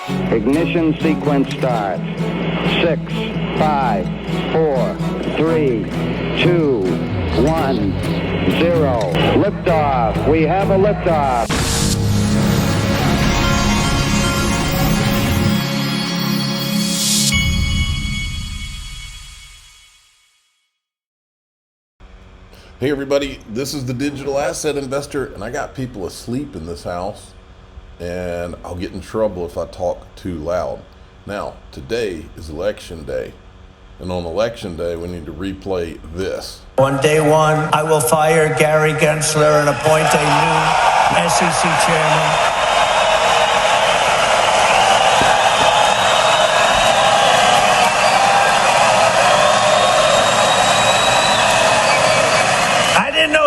Ignition sequence starts. 6, 5, 4, 3, 2, 1, 0. Liftoff. We have a liftoff. Hey everybody, this is the Digital Asset Investor, and I got people asleep in this house, and I'll get in trouble if I talk too loud. Now, today is election day, and on election day we need to replay this. On day one, I will fire Gary Gensler and appoint a new SEC chairman.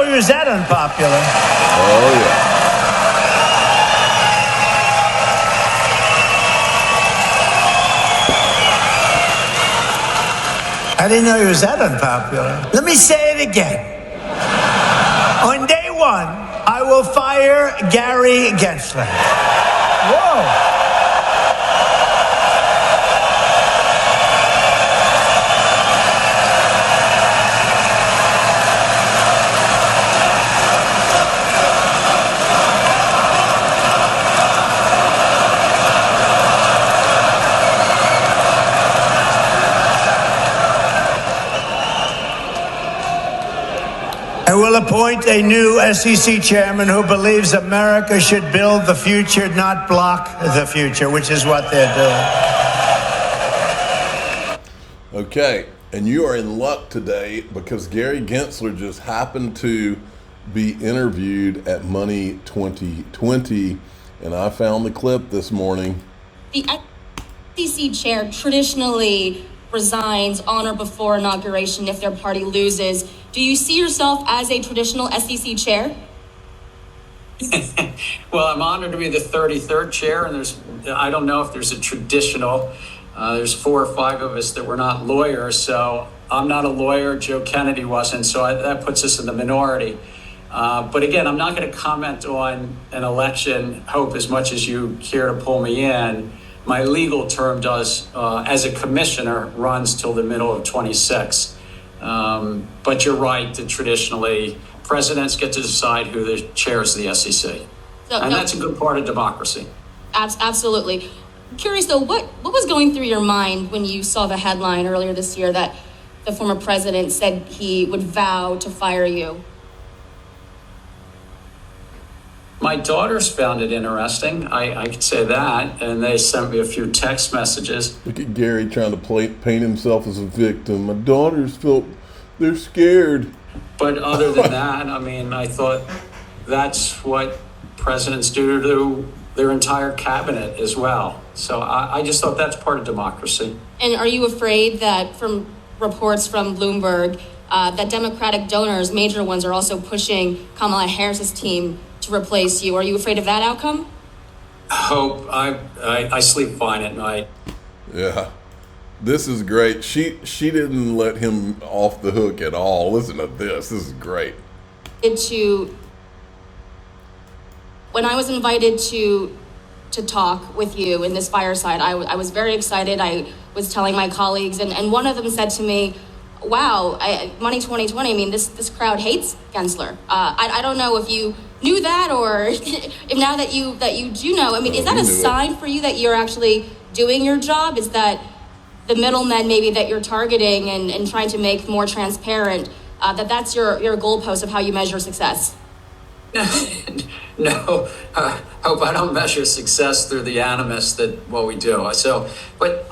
He was that unpopular. Oh, yeah. I didn't know he was that unpopular. Let me say it again. On day one, I will fire Gary Gensler. Whoa. I will appoint a new SEC chairman who believes America should build the future, not block the future, which is what they're doing. Okay, and you are in luck today because Gary Gensler just happened to be interviewed at Money 2020, and I found the clip this morning. The SEC chair traditionally resigns on or before inauguration if their party loses. Do you see yourself as a traditional SEC chair? Well, I'm honored to be the 33rd chair, and I don't know if there's a traditional. There's 4 or 5 of us that were not lawyers, so I'm not a lawyer. Joe Kennedy wasn't, so that puts us in the minority. But again, I'm not going to comment on an election, Hope, as much as you care to pull me in. My legal term does, as a commissioner, runs till the middle of 26. But you're right that traditionally presidents get to decide who the chairs of the SEC. That's a good part of democracy. Absolutely. I'm curious though, what was going through your mind when you saw the headline earlier this year that the former president said he would vow to fire you? My daughters found it interesting. I could say that, and they sent me a few text messages. Look at Gary trying to paint himself as a victim. My daughters they're scared. But other than that, I mean, I thought that's what presidents do to their entire cabinet as well. So I just thought that's part of democracy. And are you afraid that, from reports from Bloomberg, that Democratic donors, major ones, are also pushing Kamala Harris's team to replace you? Are you afraid of that outcome? Hope, I sleep fine at night. Yeah, this is great. She didn't let him off the hook at all. Listen to this. This is great. When I was invited to talk with you in this fireside, I was very excited. I was telling my colleagues, and one of them said to me, wow, Money 2020, I mean, this crowd hates Gensler. I don't know if you knew that, or if now that you do know, I mean, is that a sign for you that you're actually doing your job? Is that the middlemen maybe that you're targeting and trying to make more transparent, that's your goalpost of how you measure success? No, Hope, I don't measure success through the animus that what we do. So, but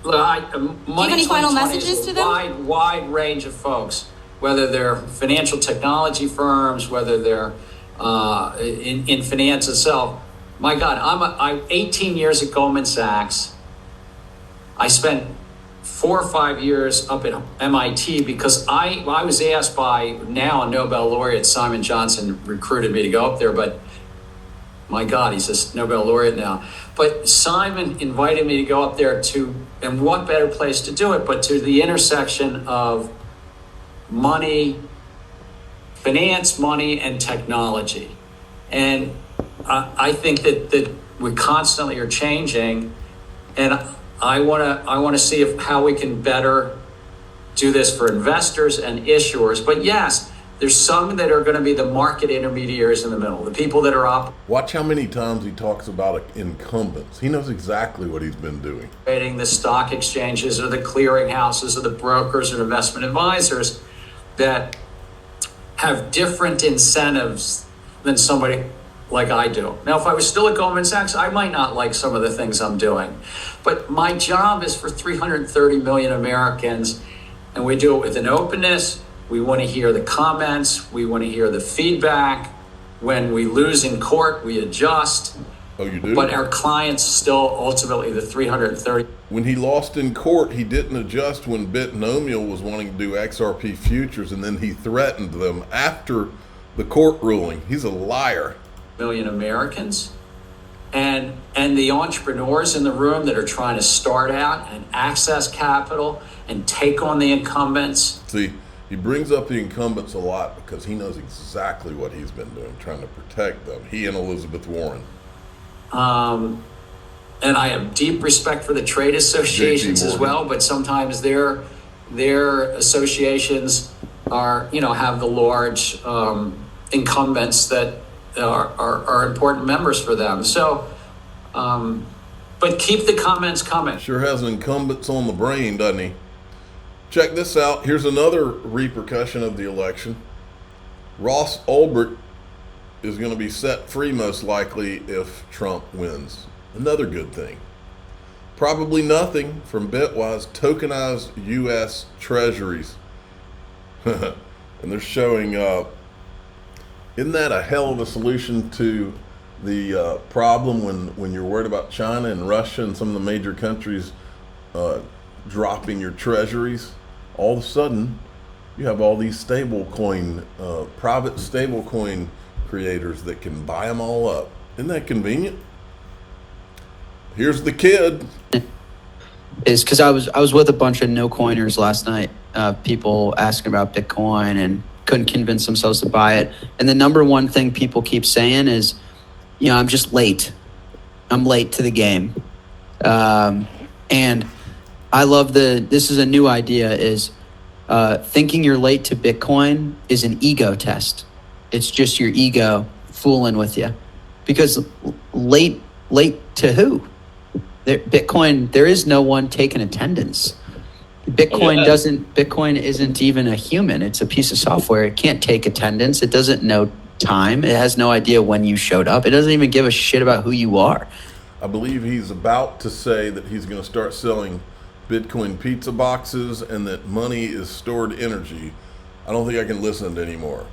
do you have any final messages to them? Wide range of folks, whether they're financial technology firms, whether they're in finance itself. My God, I'm 18 years at Goldman Sachs. I spent 4 or 5 years up at MIT because I was asked by now a Nobel laureate, Simon Johnson, recruited me to go up there, but my God, he's a Nobel laureate now. But Simon invited me to go up there and what better place to do it but to the intersection of money, finance, money, and technology. And I think that we constantly are changing, and I want to see how we can better do this for investors and issuers. But yes, there's some that are going to be the market intermediaries in the middle, the people that are Watch how many times he talks about incumbents. He knows exactly what he's been doing. operating the stock exchanges or the clearing houses or the brokers or investment advisors that have different incentives than somebody like I do. Now, if I was still at Goldman Sachs, I might not like some of the things I'm doing. But my job is for 330 million Americans, and we do it with an openness. We want to hear the comments. We want to hear the feedback. When we lose in court, we adjust. Oh, you do? But our clients still ultimately the 330. When he lost in court, he didn't adjust when Binomial was wanting to do XRP futures, and then he threatened them after the court ruling. He's a liar. Million Americans and the entrepreneurs in the room that are trying to start out and access capital and take on the incumbents. See, he brings up the incumbents a lot because he knows exactly what he's been doing, trying to protect them. He and Elizabeth Warren. And I have deep respect for the trade associations as well, but sometimes their associations are, have the large incumbents that are important members for them. So, but keep the comments coming. Sure has incumbents on the brain, doesn't he? Check this out. Here's another repercussion of the election. Ross Ulbricht is going to be set free most likely if Trump wins. Another good thing. Probably nothing from Bitwise tokenized U.S. Treasuries. And they're showing, isn't that a hell of a solution to the problem when you're worried about China and Russia and some of the major countries dropping your treasuries? All of a sudden, you have all these stablecoin, private stablecoin creators that can buy them all up. Isn't that convenient? Here's the kid. Is because I was with a bunch of no coiners last night. People asking about Bitcoin and couldn't convince themselves to buy it. And the number one thing people keep saying is, I'm just late. I'm late to the game. And I love this is a new idea, is thinking you're late to Bitcoin is an ego test. It's just your ego fooling with you. Because late to who? Bitcoin, there is no one taking attendance. Bitcoin isn't even a human. It's a piece of software. It can't take attendance. It doesn't know time. It has no idea when you showed up. It doesn't even give a shit about who you are. I believe he's about to say that he's going to start selling Bitcoin pizza boxes and that money is stored energy. I don't think I can listen to anymore.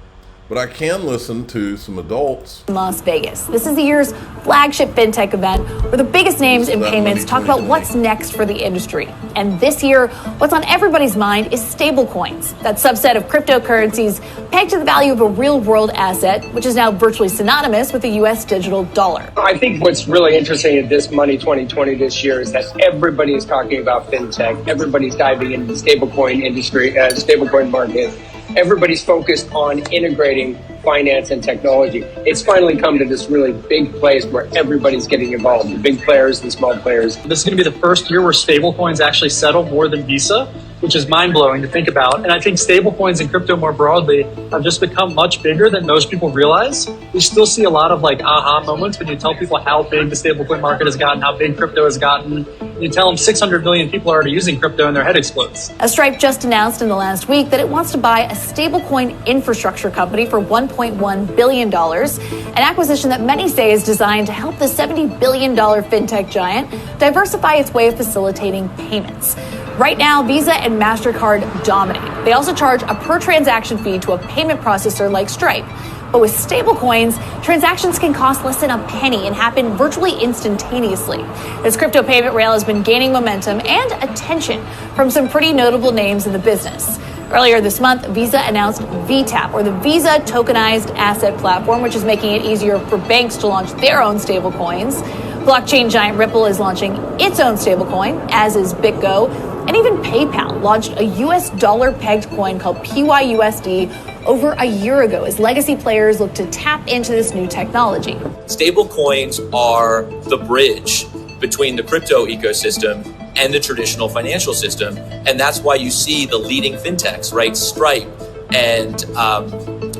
But I can listen to some adults. Las Vegas. This is the year's flagship fintech event where the biggest names in payments talk about what's next for the industry. And this year, what's on everybody's mind is stablecoins, that subset of cryptocurrencies pegged to the value of a real-world asset, which is now virtually synonymous with the U.S. digital dollar. I think what's really interesting at this Money 2020 this year is that everybody is talking about fintech. Everybody's diving into the stablecoin industry, stablecoin market. Everybody's focused on integrating finance and technology. It's finally come to this really big place where everybody's getting involved, the big players and small players. This is going to be the first year where stablecoins actually settle more than Visa, which is mind-blowing to think about. And I think stablecoins and crypto more broadly have just become much bigger than most people realize. We still see a lot of aha moments when you tell people how big the stablecoin market has gotten, how big crypto has gotten. You tell them 600 million people are already using crypto and their head explodes. Stripe just announced in the last week that it wants to buy a stablecoin infrastructure company for $1.1 billion, an acquisition that many say is designed to help the $70 billion fintech giant diversify its way of facilitating payments. Right now, Visa and MasterCard dominate. They also charge a per transaction fee to a payment processor like Stripe. But with stablecoins, transactions can cost less than a penny and happen virtually instantaneously. This crypto payment rail has been gaining momentum and attention from some pretty notable names in the business. Earlier this month, Visa announced VTAP, or the Visa Tokenized Asset Platform, which is making it easier for banks to launch their own stablecoins. Blockchain giant Ripple is launching its own stablecoin, as is BitGo. And even PayPal launched a US dollar-pegged coin called PYUSD over a year ago as legacy players look to tap into this new technology. Stablecoins are the bridge between the crypto ecosystem and the traditional financial system. And that's why you see the leading fintechs, right? Stripe and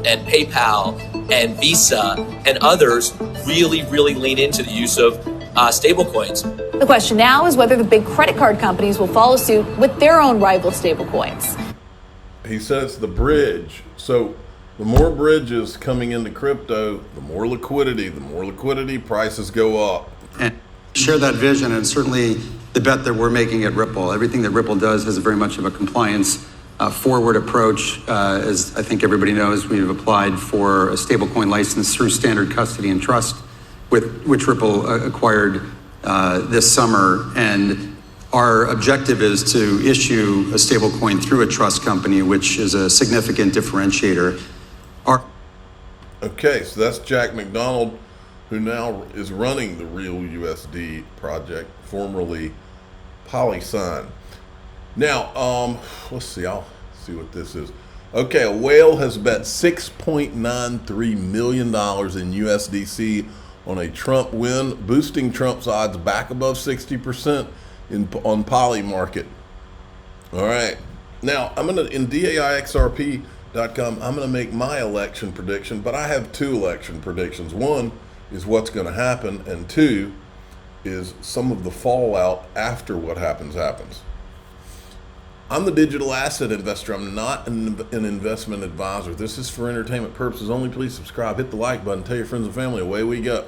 PayPal and Visa and others really lean into the use of stablecoins. The question now is whether the big credit card companies will follow suit with their own rival stablecoins. He says the bridge. So the more bridges coming into crypto, the more liquidity, prices go up. And share that vision, and certainly the bet that we're making at Ripple. Everything that Ripple does has very much of a compliance forward approach. As I think everybody knows, we've applied for a stablecoin license through Standard Custody and Trust, which Ripple acquired this summer. And our objective is to issue a stablecoin through a trust company, which is a significant differentiator. Okay, so that's Jack McDonald, who now is running the Real USD project, formerly PolySign. Now, let's see, I'll see what this is. Okay, a whale has bet $6.93 million in USDC on a Trump win, boosting Trump's odds back above 60% on Poly Market. All right, now I'm gonna, in DAIXRP.com, I'm gonna make my election prediction, but I have two election predictions. One is what's gonna happen, and two is some of the fallout after what happens. I'm the digital asset investor. I'm not an investment advisor. This is for entertainment purposes only. Please subscribe, hit the like button, tell your friends and family. Away we go.